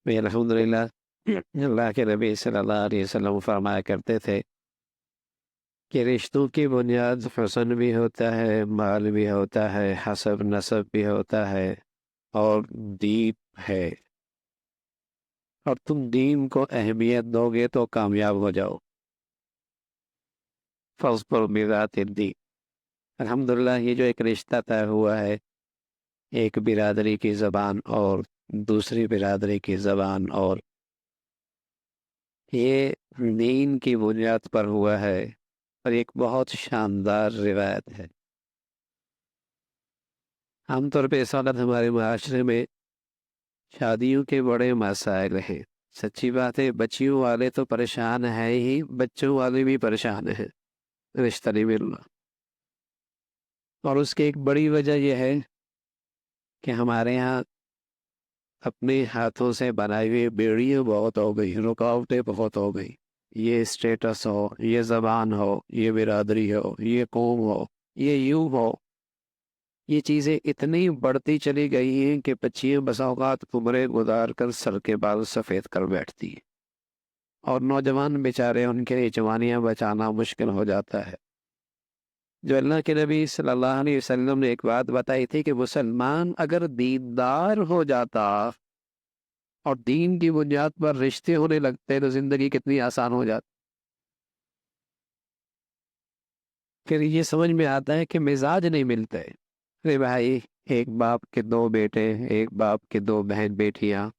الحمدللہ اللہ کے نبی صلی اللہ علیہ وسلم فرمایا کرتے تھے کہ رشتوں کی بنیاد حسن بھی ہوتا ہے، مال بھی ہوتا ہے، حسب نسب بھی ہوتا ہے، اور دین ہے۔ اور تم دین کو اہمیت دو گے تو کامیاب ہو جاؤ۔ فاظفر بذات الدین۔ الحمدللہ یہ جو ایک رشتہ طے ہوا ہے، ایک برادری کی زبان اور دوسری برادری کی زبان، اور یہ دین کی بنیاد پر ہوا ہے، اور ایک بہت شاندار روایت ہے۔ عام طور پہ اس وقت ہمارے معاشرے میں شادیوں کے بڑے مسائل ہیں۔ سچی بات ہے، بچیوں والے تو پریشان ہیں ہی، بچوں والے بھی پریشان ہیں، رشتہ نہیں مل رہا۔ اور اس کی ایک بڑی وجہ یہ ہے کہ ہمارے ہاں اپنے ہاتھوں سے بنائی ہوئی بیڑیاں بہت ہو گئی، رکاوٹیں بہت ہو گئی۔ یہ اسٹیٹس ہو، یہ زبان ہو، یہ برادری ہو، یہ قوم ہو، یہ یوں ہو، یہ چیزیں اتنی بڑھتی چلی گئی ہیں کہ بچیاں بسا اوقات عمریں گزار کر سر کے بال سفید کر بیٹھتی ہیں، اور نوجوان بیچارے ان کے لیے جوانیاں بچانا مشکل ہو جاتا ہے۔ جو اللہ کے نبی صلی اللہ علیہ وسلم نے ایک بات بتائی تھی کہ مسلمان اگر دیندار ہو جاتا اور دین کی بنیاد پر رشتے ہونے لگتے تو زندگی کتنی آسان ہو جاتی۔ پھر یہ سمجھ میں آتا ہے کہ مزاج نہیں ملتے۔ ارے بھائی، ایک باپ کے دو بیٹے، ایک باپ کے دو بہن بیٹیاں،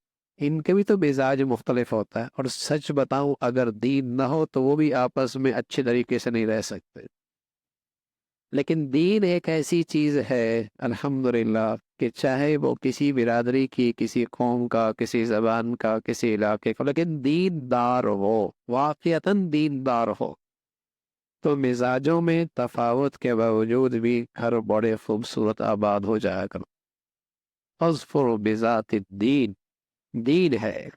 ان کے بھی تو مزاج مختلف ہوتا ہے، اور سچ بتاؤں اگر دین نہ ہو تو وہ بھی آپس میں اچھے طریقے سے نہیں رہ سکتے۔ لیکن دین ایک ایسی چیز ہے الحمدللہ کہ چاہے وہ کسی برادری کی، کسی قوم کا، کسی زبان کا، کسی علاقے کا، لیکن دین دار ہو، واقعتاً دین دار ہو، تو مزاجوں میں تفاوت کے باوجود بھی گھر بڑے خوبصورت آباد ہو جایا کرو۔ اظفر بذات الدین، دین ہے۔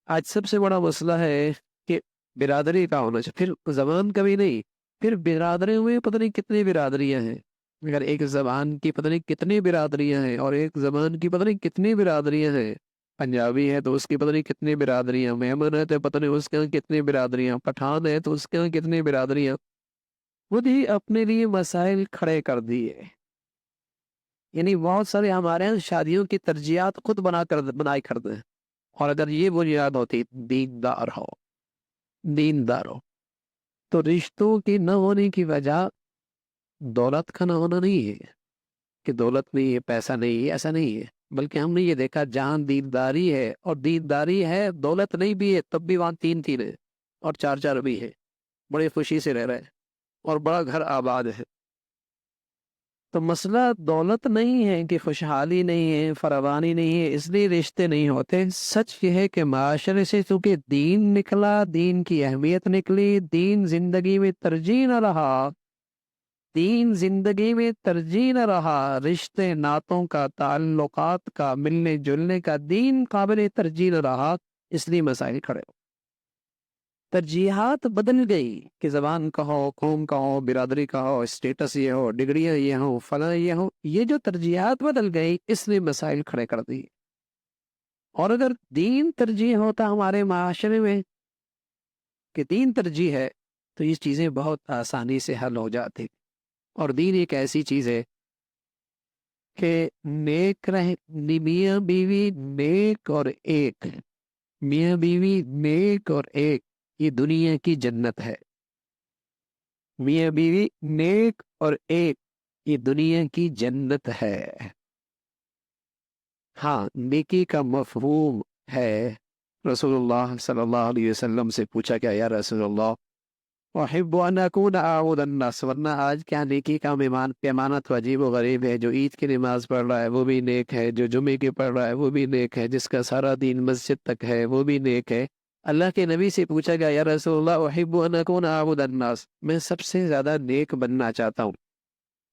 آج سب سے بڑا مسئلہ ہے کہ برادری کا ہونا چاہیے، پھر زبان کا بھی نہیں، پھر برادریوں میں پتہ نہیں کتنی برادریاں ہیں۔ اگر ایک زبان کی پتہ نہیں کتنی برادریاں ہیں، اور ایک زبان کی پتہ نہیں کتنی برادریاں ہیں۔ پنجابی ہے تو اس کی پتہ نہیں کتنی برادریاں، میمن ہے تو پتہ نہیں اس کے یہاں کتنی برادریاں، پٹھان ہے تو اس کے یہاں کتنی برادریاں۔ خود ہی اپنے لیے مسائل کھڑے کر دیے۔ یعنی بہت سارے ہمارے یہاں شادیوں کی ترجیحات خود بنائی کرتے ہیں، اور اگر یہ بنیاد ہوتی دیندار ہو، دیندار ہو، تو رشتوں کی نہ ہونے کی وجہ دولت کا نہ ہونا نہیں ہے کہ دولت نہیں ہے، پیسہ نہیں ہے، ایسا نہیں ہے، بلکہ ہم نے یہ دیکھا جہاں دینداری ہے، اور دینداری ہے، دولت نہیں بھی ہے تب بھی وہاں تین تین ہے اور چار چار بھی ہے، بڑی خوشی سے رہ رہے ہیں، اور بڑا گھر آباد ہے۔ تو مسئلہ دولت نہیں ہے کہ خوشحالی نہیں ہے، فراوانی نہیں ہے، اس لیے رشتے نہیں ہوتے۔ سچ یہ ہے کہ معاشرے سے چونکہ دین نکلا، دین کی اہمیت نکلی، دین زندگی میں ترجیح نہ رہا، دین زندگی میں ترجیح نہ رہا، رشتے ناتوں کا، تعلقات کا، ملنے جلنے کا دین قابل ترجیح نہ رہا، اس لیے مسائل کھڑے ہو۔ ترجیحات بدل گئی کہ زبان کا ہو، قوم کا ہو، برادری کا ہو، اسٹیٹس یہ ہو، ڈگریاں یہ ہوں، فلاں یہ ہوں، یہ جو ترجیحات بدل گئی اس نے مسائل کھڑے کر دی۔ اور اگر دین ترجیح ہوتا ہمارے معاشرے میں کہ دین ترجیح ہے تو یہ چیزیں بہت آسانی سے حل ہو جاتی۔ اور دین ایک ایسی چیز ہے کہ نیک رہ، میاں بیوی نیک اور ایک، میاں بیوی نیک اور ایک، یہ دنیا کی جنت ہے۔ میاں بیوی نیک اور ایک، یہ دنیا کی جنت ہے۔ ہاں، نیکی کا مفہوم ہے۔ رسول اللہ صلی اللہ علیہ وسلم سے پوچھا کہ یا رسول اللہ احب ان اکون اعبد الناس، ورنہ آج کیا نیکی کا پیمانہ تو عجیب و غریب ہے۔ جو عید کی نماز پڑھ رہا ہے وہ بھی نیک ہے، جو جمعے کی پڑھ رہا ہے وہ بھی نیک ہے، جس کا سارا دین مسجد تک ہے وہ بھی نیک ہے۔ اللہ کے نبی سے پوچھا گیا یا رسول اللہ احب ان اکون اعبد الناس، میں سب سے زیادہ نیک بننا چاہتا ہوں۔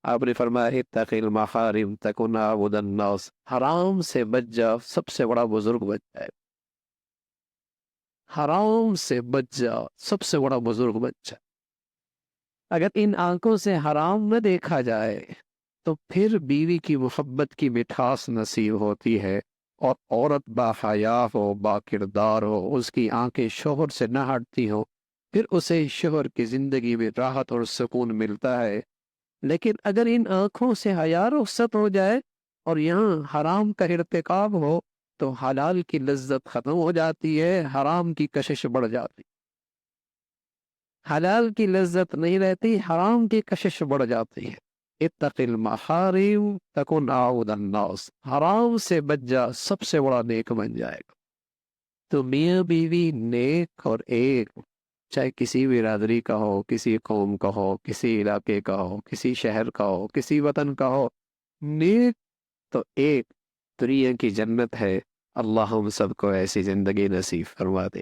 آپ نے فرمایا اتق المحارم تکن اعبد الناس، حرام سے بچ جا، سب سے بڑا بزرگ بچ جائے۔ حرام سے بچ جا، سب سے بڑا بزرگ بچ جائے۔ اگر ان آنکھوں سے حرام نہ دیکھا جائے تو پھر بیوی کی محبت کی مٹھاس نصیب ہوتی ہے، اور عورت باحیا ہو، با کردار ہو، اس کی آنکھیں شوہر سے نہ ہٹتی ہوں، پھر اسے شوہر کی زندگی میں راحت اور سکون ملتا ہے۔ لیکن اگر ان آنکھوں سے حیا رخصت ہو جائے اور یہاں حرام کا ارتکاب ہو تو حلال کی لذت ختم ہو جاتی ہے، حرام کی کشش بڑھ جاتی، حلال کی لذت نہیں رہتی، حرام کی کشش بڑھ جاتی ہے۔ اتق المحارم تکن اعوذ الناس، حرام سے بچ جا، سب سے بڑا نیک بن جائے گا۔ تو میاں بیوی نیک اور ایک، چاہے کسی برادری کا ہو، کسی قوم کا ہو، کسی علاقے کا ہو، کسی شہر کا ہو، کسی وطن کا ہو، نیک تو ایک دنیا کی جنت ہے۔ اللہ ہم سب کو ایسی زندگی نصیب فرما دے۔